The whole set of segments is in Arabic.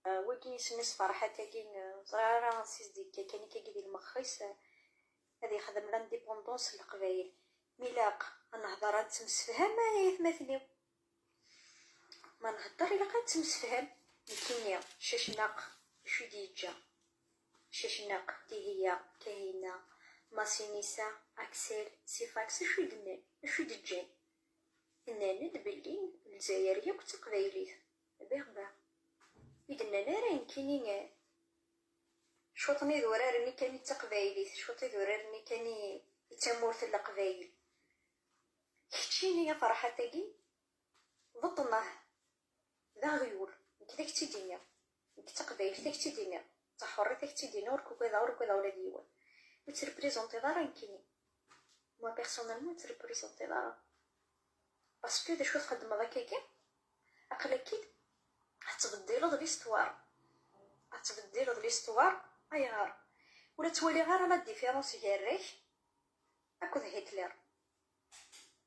وكي سميس فرحة تاكين صغيرة نسيس ديكا كاني كي المخيس هذا يخدم لانديبوندونس القبايل ميلاق نهضر نتمسفهم يثمثنيو ما نهضر إلا كنتمسفهم يكينيا شاشناق شو ديجا شاشناق هي كاينة ماسينيسا أكسل سيفاكس شو دنا شو دجان إننا بلي الجزائرية كنت قبايليت بيغبا إذن أنا راه كاينين شوطني ذورارني كاني تقبايليت شوطي ذورارني كاني يتمورث القبايل كتشيني يا فرحة تاقي بطنه ذا غيول كذاك تيدينيا تقبايل ذاك تيدينيا تحري ذاك تيدينيا وركو كذا ولا ديوان وتريبريزونتي دارا كيني موا بيرسونيلمون تريبريزونتي دارا باسكو دا شو تخدم هكاكا عقلك كي غتبدلو د ليستوار غتبدلو د ليستوار غار ولا تولي غير لا ديفيرونس كاريك اكو هتلر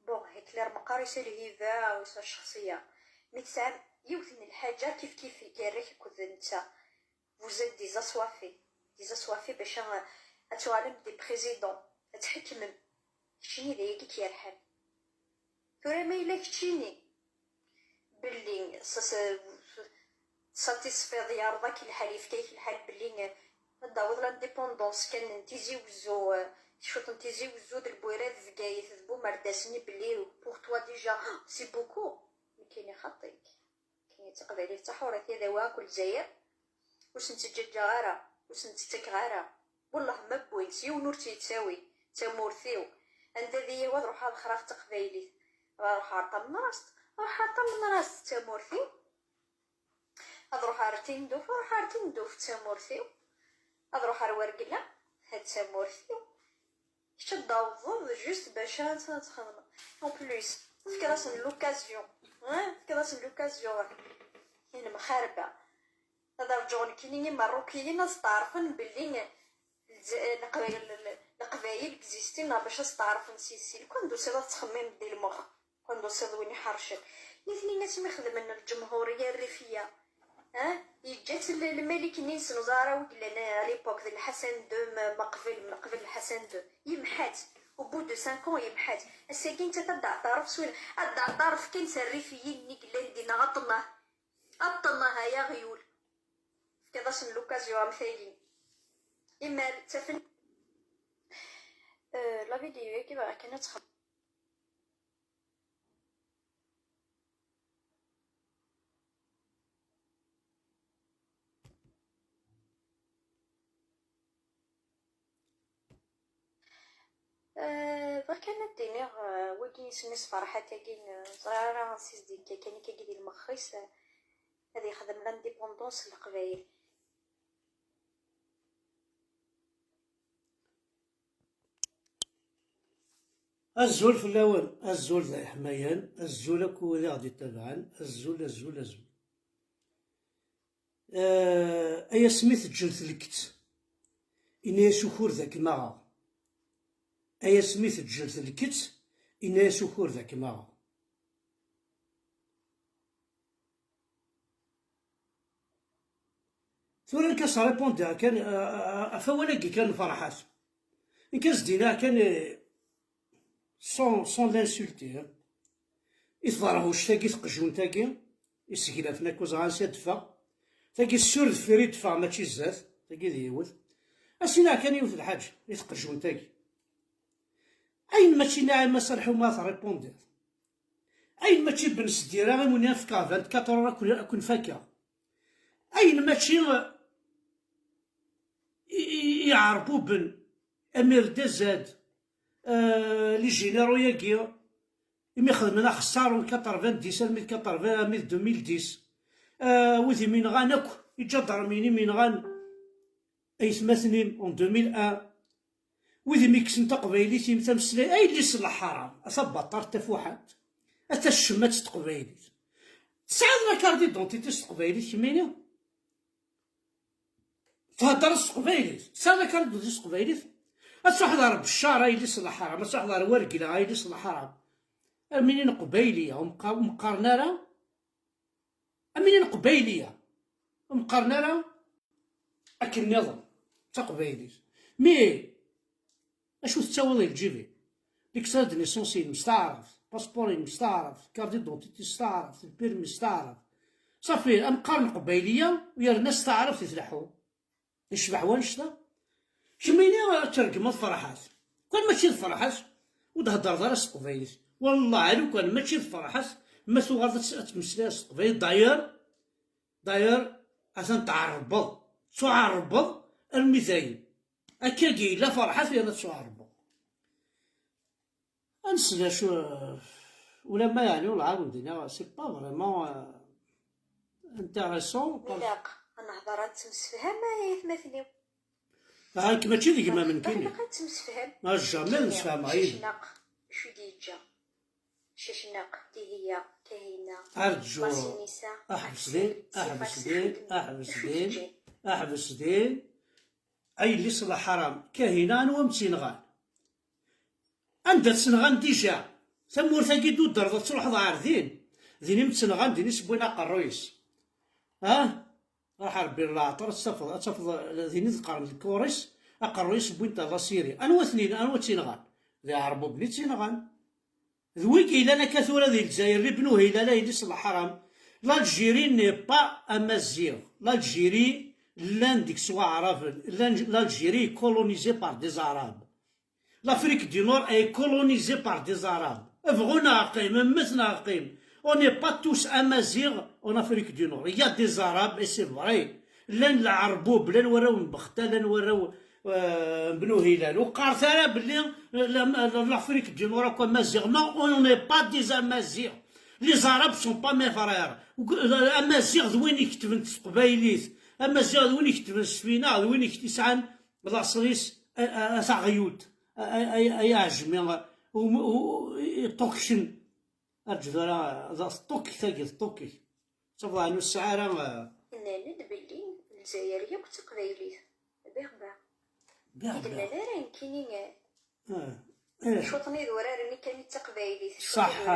بون هتلر مقاريس الهيفا ويسا الشخصيه مي تسعى يوثن الحاجه كيف كاريك اكو نتا فوزيت ديزاسوافي باش اتعلم دي بريزيدون تحكم شني ذاك كيرحل ترى ما الا كتشيني بلي ساتيسفي ديال ذاك الحال كيف الحال بلي داوض لانديبوندونس كان تيزيوزو شوط تيزيوزو د البويرات فكايت ذبو مرداسني بلي بوغ توا ديجا سي بوكو كاين خطيك كاين تقبالي تاع حورات هذا واكل الجزائر واش نتججا غارة واش نتتك غارة والله ما بوينت يونور تيتساوي تمورثيو عند ذي واد روح الخراف تقبايلي روح عطا من راس تمورثيو أضروح عرتين دوف تمورثيو أضروح عرورقلا هاد تمورثيو شد الضوض جوست باش تخدم اون بلوس فكراسن لوكازيون يعني مخاربة هذا رجعون كيني مروكيين استعرفن بلي القبايل كزيستين باش استعرفن سيسي كون دوسي تخمم ديال المخ كون دوسي وين يحرشن الاثنين ناس مخدمين الجمهورية الريفية يجات الملك نيس نزارة وقلنا ليبوك ذي الحسن دو من قبل الحسن دو يمحات وبو دو 5 يمحات الساكين تتدع طرف سوين ادع طرف كين سريفيين نيقلان دينا عطنا يا غيول كذا سن لوكازيو مثالين اما تفن لا فيديو كيما كانت كانت دينيغ وكي سميس فرحة تاكين صغيرة نسيس ديكا كاني كي المخيس هذا يخدم لانديبوندونس القبايل الزول في الأول الزول ذا حمايان الزول أكو ذا غادي تبعان الزول أيا سميث جلت الكت إني سكور ذاك المغا أيا سميث جلت الكت إني سكور ذاك المغا ثورا كاس ريبوندي كان أفواناكي كان فرحات إن كاس دينا كان سون لانسولتي يتضرهوش تاكي تقجون تاكي يسقلا فينا كوزغانسي دفا تاكي السور دفيري دفا ماشي الزات تاكي ديوث اسينا كان يوث الحاج يتقجون تاكي اين ماشي ناعم ما صالحو ما تريبوندي اين ماشي بنس ديرا غير موني نفكا 24 راه كون فاكا اين ماشي يعربو بن امير دزاد لي جينيرو ياكي إمي خدمنا خسارون 90 2010 وذي من غان أكو يجدر ميني من غان أي ثماثنين اون 2001 وذي ميكسن تقبايلي تيمثال مسلاي أي اللي صلح حرام أثبطر تفوحات أتا الشمات تقبايلي تسعاد لا كاردي دونتيتي تقبايلي كيمينيا تهدر تقبايلي تسعاد لا كاردي دونتيتي تقبايلي أتحضر بالشارع أي اللي صلح حرام أتحضر ورقلة أي اللي صلح حرام أمينين قبايلية مقارنة راه أمينين قبايلية مقارنة راه أك النظام تقبايليت مي اشو تتاوضي تجيبي ديكسا دو نيسونسي مستعرف باسبوري مستعرف كارت دونتيتي مستعرف البيرمي مستعرف صافي مقارنة قبايلية ويا الناس تعرف يتلحو يشبح وانشتا شميني ترقم الفرحات كان ماشي الفرحات وتهضر دار السقبايليت والله لو كان ماشي الفرحات ما تغادر تمسلا السقبايليت داير عشان تعربض المثايل أكاكي لا فرحة فيها لا تعربض أنسى شو ولا ما يعني ولا عاود دينا سي با فريمون انتيريسون ملاق نهضر نتمسفهم ما يتمثلوا هاك ماشي ديك ما ممكن انا كنتمسفهم جامي نتفاهم عيب شناق شو ديجا شناق دي هي كاينه أرجو باسينيسا أحبس دين أي اللي صلاح حرام كاهنان ومتينغان عندها تسنغان ديجا ثمور ثاقي دو الدرضة تروح عارضين ذيني متسنغان ديني سبوينا قرويس راح ربي اللاطر تفض ذيني ذكر الكوريس أقرويس بوينتا لاسيري أنوا اثنين أنوا تينغان ذي عربو بني تينغان ذويكي لنا كثورة ذي الجزائر اللي بنوه إلا لا يدس الحرام l'Algérie n'est pas amazigh. l'Algérie l'Indique soit arabe. l'Algérie est colonisée par des Arabes. l'Afrique du Nord est colonisée par des Arabes. On n'est pas tous amazighs en Afrique du Nord. Il y a des Arabes et c'est vrai. لان العربوب لان وراو مبخته لان وراو بنو هلال وقارت انا بلي l'Afrique du Nord كون مازيغ نو اون ني با دي امازيغ لي زاراب سون با مي فرير امازيغ وين يكتبن قبايليت امازيغ وين يكتبن السفينه وين يسعان لاصريس ثغيوت اي عجمي طوكشن ارجو طوكي ثاقي طوكي صافي عنو السعاره ناند بلي الجزائريه كنت قبايليت باغ قلنا لا راه كاينين شوطني ذورا راني كان تقبايليت صح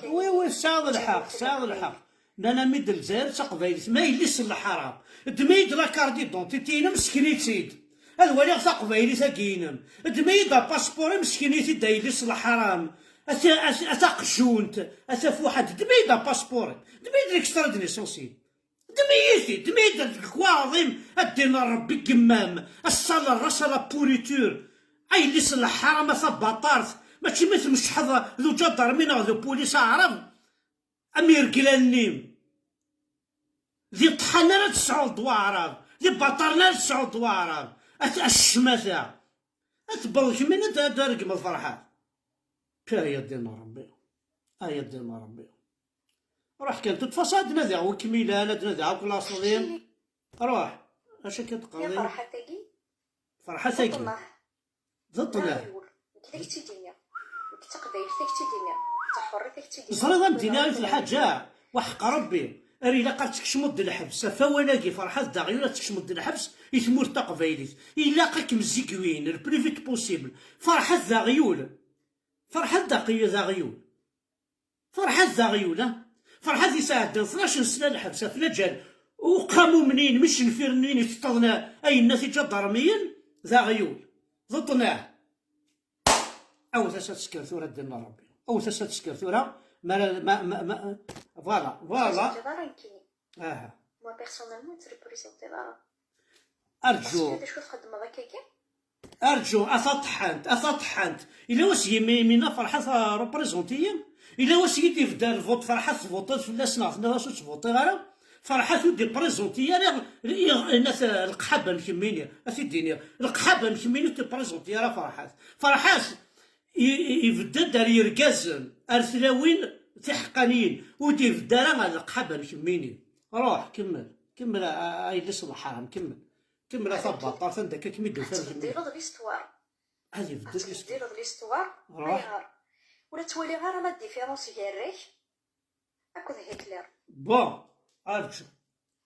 وي ساغ الحق انا ميد الجزائر تقبايليت ما يليش الحرام دميد لا كاردي دونتيتينا مسكينيتيد هذا ولي تقبايليت كاينم دميد باسبور مسكينيتيد دايليش الحرام اتا قشونت اتا فواحد دميد باسبور دميد ليكسترا دو نيسونسي دميتي الكواظيم الدين ربي قمام الصلاة الرسالة بوليتور اي اللي صلح حرام ثباطارت ماشي مثل مشحض ذو جدر من ذو بوليس عرب امير كلانيم ذي طحنا تسعود دوارب ذي بطرنا تسعود دوارب الشماثة اتبلك من انت درق من الفرحات يا دين ربي يا دين ربي روح كانت تفصاد نذا وكميلة نذا وكلاصلين روح اش كتقضي فرحة تاقي فرحة تاقي ضدنا كتاكتي دنيا كتقبايل تاكتي دنيا تحوري تاكتي دنيا زريضة دينار في الحاجة وحق ربي اري لا قال تكشمد الحبس فوالاكي فرحة داغيولا تكشمد الحبس يثمور تقبايليت الا قاك مزيكوين البريفيت بوسيبل فرحة داغيول فرحة داغيول فرحة داغيول فرحة يساعد 12 سنة الحبسة في الجال وقاموا منين مش نفيرنين يتطضنا أي النتيجة ضرميا ذا غيول ضدناه أو تسكر ثورة دينا ربي أو تسكر ثورة ما فوالا moi personnellement tu représentes أرجو شو تخدم هكاكا أرجو أثطحنت إلا واش يمينا فرحة ريبريزونتيا إلا واش يدي في دار الفوت فرحة فوطات في الناس ناخذنا واش تفوطي غير فرحة تودي بريزونتيا الناس القحابة نكميني أسيديني القحابة نكميني تبريزونتيا راه فرحات يبدا دار يركازن أرثلاوين تحقانيين ودير في الدار القحابة نكميني روح كمل أي لسه الحرام كمل ثبط طرف عندك كميدو فهمتي ديرو ليستوار هذه ديرو ليستوار ولا توالي غير لا ديفيرونس ديال هاكو هتلر بون ارجو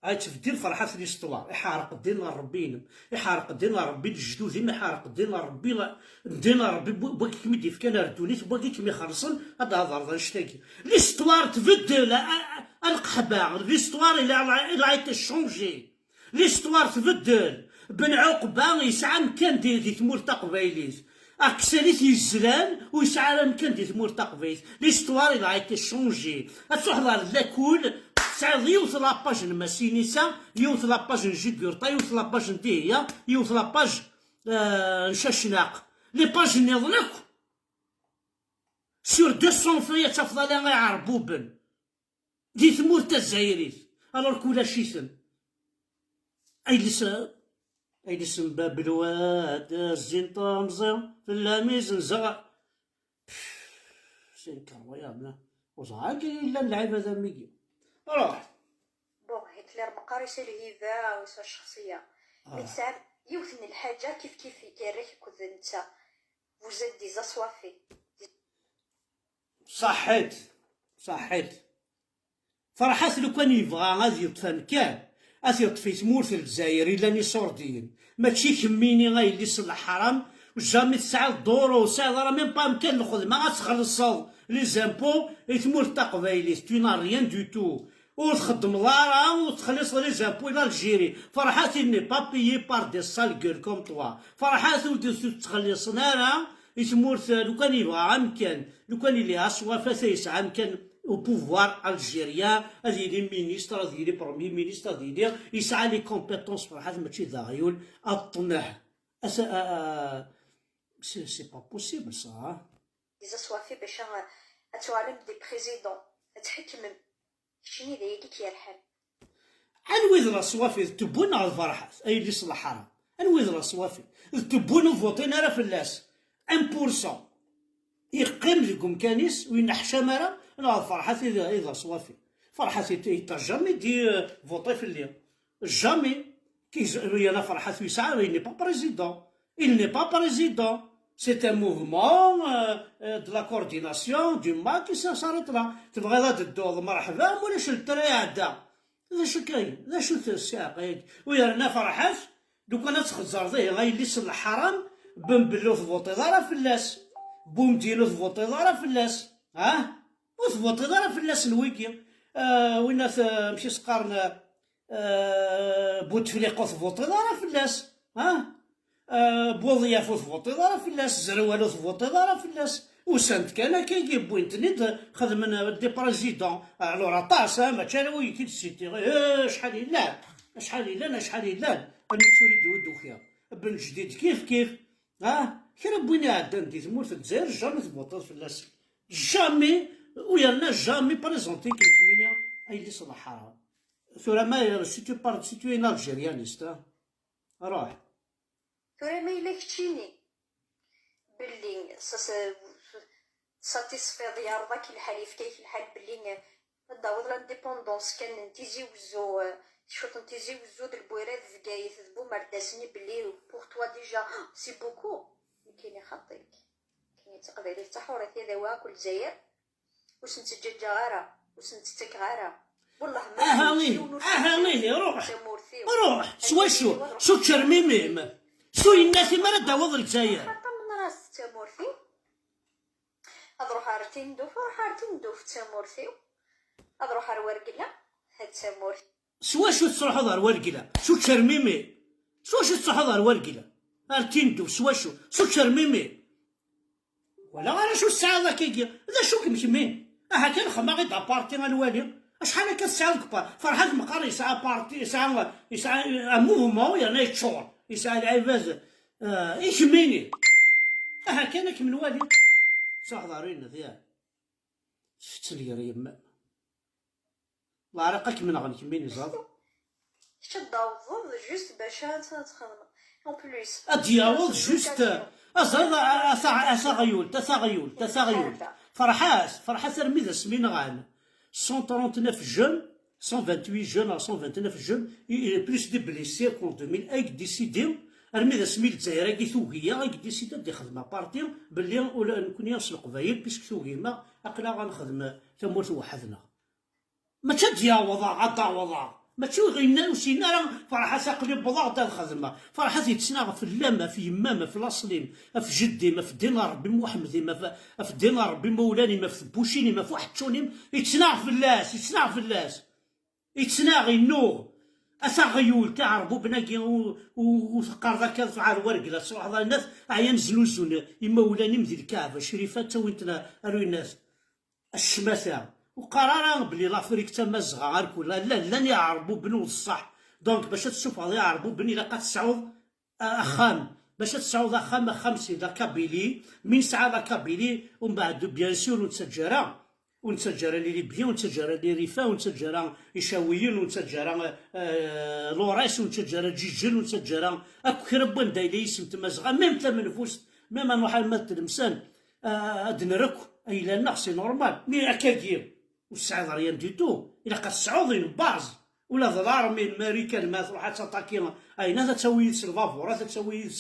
تفدي الفرحه في ليستوار يحارق دينا ربينا يحارق دينا ربي الجدودين يحارق دينا ربي بغيت كميدي في كان ردونيت بغيت كمي خلصن هذا هضر نشتاكي ليستوار تبدل القحبه ليستوار اللي عايته شونجي ليستوار تبدل. بن عقبة يسعى مكان دي ثمور تقبايليت، اكساليت يزلان ويسعى مكان دي ثمور تقبايليت. ليستوار إلا غايتي شونجي تحضر لاكول تسعد يوث لاباج نماسينيسا، يوث لاباج نجيب يورطا، يوث لاباج نديهيا، يوث لاباج نشاشناق، لي باج نظلك سور 200 فيا تفضل غير عربوبن دي ثمور تزايريت. الوغ كولا شيثن أيلس باب الواد الزين طامزة في اللاميز نزغ سين كرويا وزعاقي إلا اللعب هذا ميكي روح. بون هتلر مقاريس الهبة ويسا الشخصية متساعد يوثن الحاجة كيف يكريك كود نتا فوزاد ديزاسوافي. صحيت فرحات لو كان يبغى غادي يطفى كان غادي يطفي تمورت الجزائر إلا ني صورديين ماشي كميني غايلي يصلح حرام وجامي تسعى الدور وساعد راه ميم با مكان الخدمة غتخلصو لي زامبو تمورت تقبايليت تو نا ريان دو تو وتخدم لارا وتخلص لي زامبو إلى الجيري. فرحات ني با بيي بار دي سال كول كوم توا. فرحات ودي تخلص نارا يتمورت لو كان يبغى امكان لو كان اللي عصوافا يسعى امكان او بوفوار الجيريان هذه لي مينيستر هذه لي برومي مينيستر هذه يسعى لي كومبيتونس فرحات ماشي ذاغيول الطمح سي با بوسيبل صا ديزاسوافي باش اتعلم دي بريزيدون تحكم شنو ذاك كيرحل انويذ لا صوافي تبون على الفرحات اي اللي صلح حرام انويذ لا صوافي تبون فوتينا راه فلاس 1% يقيم لكم كانيس وينحشى مرا لا فرحات إذا صوافي فرحات جامي دي فوطي في الليل جامي كي أنا فرحات يسعى il n'est pas président il n'est pas président c'est un mouvement de la coordination du MAC qui s'arrête là تبغي لا تدوض مرحبا ولا شو الترى عدا ذا شو كاين ذا شو الساق ويا فرحات لو كان تخزر ذي غايلي صلح حرام بنبلو فوطي راه فلاس بومدينو فوطي راه فلاس وثبوطي راه فلاس الويكي وين مشي سقارنا بوتفليقو ثبوطي راه فلاس بوضيافو ثبوطي راه فلاس زروالو ثبوطي راه فلاس وسانت كان كيجيب بوينتني خدمنا دي بريزيدون الوغ طاس ما كان ويكي سيتي شحال يلاه انا تريد ودوخيا بن جديد كيف كي بوينا عدا ندي ثمورت الجزائر جامي ثبوطات فلاس جامي ويانا جامي بريزونتي كيتمينيا اي اللي صلح حرام ثورا ما سي تو ان الجيريانيست روح ثورا ما إلا كتشيني بلي ساتيسفي يرضاك الحال يفكيك الحال بلي داوض لانديبوندونس كان نتيزي وزو شوط نتيزي وزو د البويرات فكايت ذبو مرداسني بلي بوغ توا ديجا سي بوكو كاين خطيك كاين تقبالي تحورات هذا واكل الجزائر واش نتججا غارة واش نتتك غارة والله ما اهاني روح شو تشرميميم شو الناس ما داوض الجزائر حتى من راس تامورثي اضروح عرفتي ندوف تامورثي اضروح على ورقله هاد تامورثي شو تصلحوا دار ورقله شو تشرميمي شو تصلحوا دار ورقله عرفتي ندوف شو تشرميمي ولا غير شو السعاده كيجي هذا شو كمشمين كان خما غير دابارتي الوالي شحال هكا السعاده كبار فرحات مقار يسعى بارتي يسعى موفمون يعني يتشور يسعى العباد يشميني كان كم الوالي صح دارين ذيال فتلي يا يما الله رقك من غنك مين زاد شد داوض جوست باش تخدم اون بليس ادياوض جوست أزرد تثاغيول فرحات رميذا سمين غان 139 jeunes 128 jeunes à 129 jeunes et plus de blessés qu'en 2000 ايك ديسيديو رميذا سميل الجزائر كي ثوغيا ايك ديسيدا دي خدمه بارتي بلي ولا نكون ياس القبايل بيسك ثوغيما اقلا غنخدم تموت وحدنا ما تدياوضا غداوضا ما تشوي غينا وسينا راه فرحة ساقلي بضاعة تاع الخدمة فرحة يتسنى في اللامة في يمامة في الاصلين في جدي ما في دينار ربي محمدي ما في دينار ربي مولاني ما في بوشيني ما في واحد شوني يتسنى في اللاس يتسنى غينوغ غيول تعربو بناكي وثقار ذاك فعال ورقله تروح هذا الناس عيان زلوزون يمولاني مدي الكعبه شريفه توينتنا اروي الناس الشماسه وقرارا بلي لافريك تما صغار كلها لا يعربوا بنو الصح. دونك باش تشوف هذا يعربوا بني لا تصعود اخام باش تصعود اخام سيدا كابيلي من سعى كابيلي ومن بعد بيان سور ونتسجر لي ليبيا ونتسجر لي ريفا ونتسجر يشاويين ونتسجر لوراس ونتسجر جيجل ونتسجر اكو كربان دايلي اسم تما صغار ميم تما نفوس ميم نروح تلمسان ادنركو اي لا نقصي نورمال مي اكاكير والسعاد ريان دي تو الى قد السعودين باز ولا ظلار من امريكان ما تروح تاتاكي اي ناس تسوي الفافور تسوي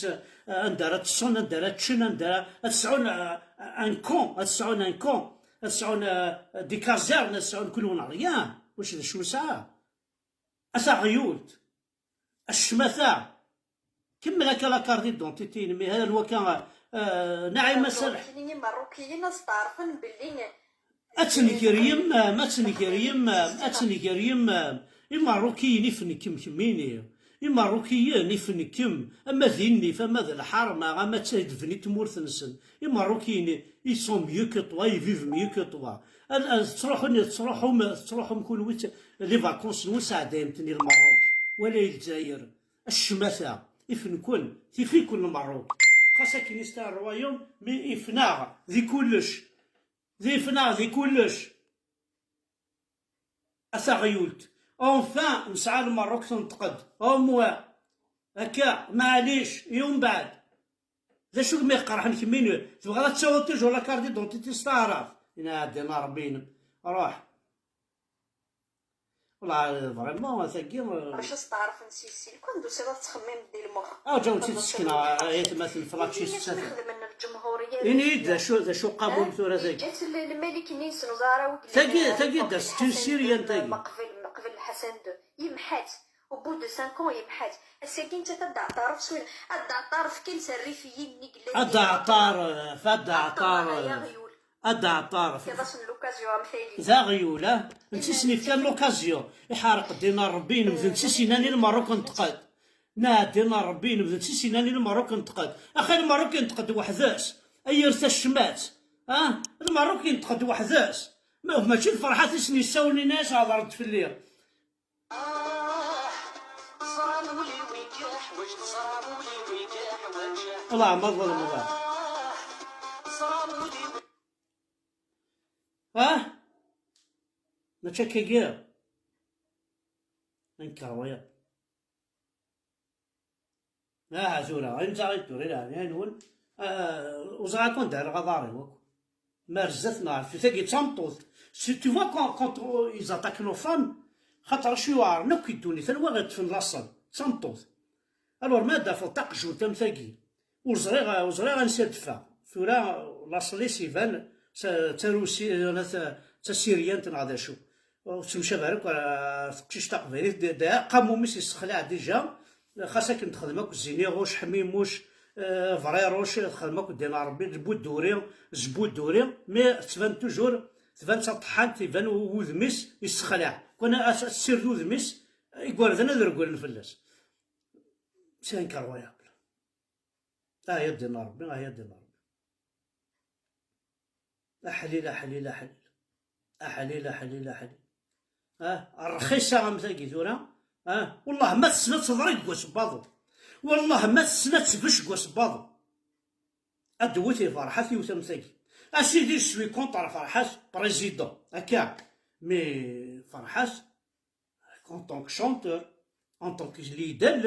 اندارات الصون اندارات تشن اندارات تسعون ان كون تسعون ان كون تسعون دي كازيرن تسعون كلون ريان واش شو ساعه اسا غيولت الشماثه كمل هكا لا كاردي دونتيتي مي هذا هو كان نعم مسلح مروكيين استعرفن باللي اتني كريم ما اتني كريم الماروكيين يفنكم كميني الماروكيين يفنكم اما ذيني فما ذا الحرمه اما تدفني تمورث نسن الماروكيين يسون ميو كو توا يفيف ميو كو توا تروحوا كل لي فاكونس نوسعدين تني الماروك ولا الجزائر الشماسه يفنكون في كل الماروك خاصة كي نستاهل الروايوم مي إفناغ ذي كلش ذي كلش أسا غيولت أونفان نسعى الماروك تنتقد أو موا هكا معليش يوم بعد ذا شو ما يقرحن كمينو تبغى تسوي تجو لا كاردي دونتيتي ستعرف هنا دينا ربينا روح والله فريمون ثقيل باش تعرف نسيسي كون دوسي تخمم ديال المخ جاو تسكن مثل فلاتشي نخدم من الجمهوريه اني ذا شو قابل ثورة ذاك جات الملك نيس وزاره ثقيل داس تنسيريان ثقيل قبل الحسن دو يمحات وبو دو 5 ans يمحات الساكن انت تدع طرف سوين ادع طرف كل سريفيين نقلات ادع طرف ادع طرف كذا سن لوكازيون مثالي ذا غيوله نسيسني كان لوكازيون يحارق دينا ربي نبذل نسيسيناني الماروك نتقد دينا ربي نبذل نسيسيناني الماروك نتقد اخي الماروك ينتقد وحداس اي رثا الشمات الماروك ينتقد وحداس ماشي الفرحه تسني ساوني ناس هضرت في الليل الله ما ظلم الله نتشكي جير انكر ويا زورا انت غيتوري لا نقول وزعا كون دار غضاري وكو مرزت نعرف تاكي تمطوط سي تو فوا كونت ils attaquent nos femmes خاطر شو عارنا كيدوني ثلوا غتفن لاصل تمطوط الور ما دافو تقجو تم ثاقي وزريغ نسدفا ثورا لاصلي سيفان تروسي تسيريان تنعاد شو وتمشى غيرك تقشيش تقبيلي دا قامو ميس يستخلع ديجا خاصك نتخدمك زيني غوش حميموش فريروش خدمك دينا ربي زبود دوري مي تبان توجور تبان سطحان تبان وذميس يستخلع كنا السير وذميس يقول ذا نذر يقول نفلس سين كرويا يا دينا ربي يا دينا ربي أحليل الرخيصة غمثاكي ثورا والله ما تسنى تضرق وسباضو والله ما تسنى تفش وسباضو أدوتي فرحتي وتمثاكي أسيدي سوي كونتر فرحات بريزيدون هكا مي فرحات en tant que chanteur en tant que leader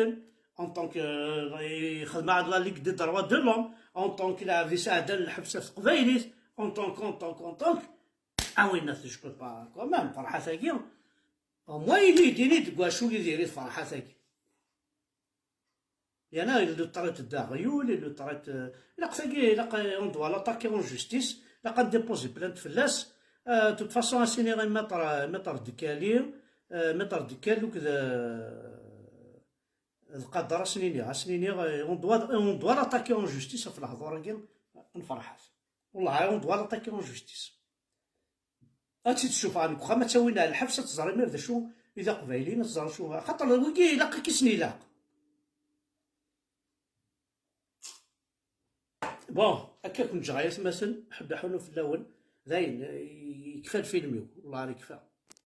en tant que يخدم مع لا ليغ دي دروا دو لوم en tant que لاعب يساعد الحبسة في قبايليت en tant que وين الناس جو با كومام فرحة ثاقي او موان يديني تقوا شو اللي ديري فرحة ثاقي يعني اللي طريت الداغيول اللي طريت لا ثاقي لا اون دوا لاتاكي اون جوستيس لا قد ديبوزي بلانت فلاس توت فاسون اسيني غير متر ديكالي متر ديكال وكذا القدر سنيني اون دوا لاتاكي اون جوستيس في الهضره كاع نفرحات والله اون دوا لاتاكي اون جوستيس تشوف عنك واخا ما تسوينا الحبسه تزري مير شو إذا قبايلي نزار شوفها خاطر ويكي يلاق كيسني لاق. بون هكاك نجي غاية مثلا حب حلو في الأول داين يكفى الفيلميو والله راه يكفى.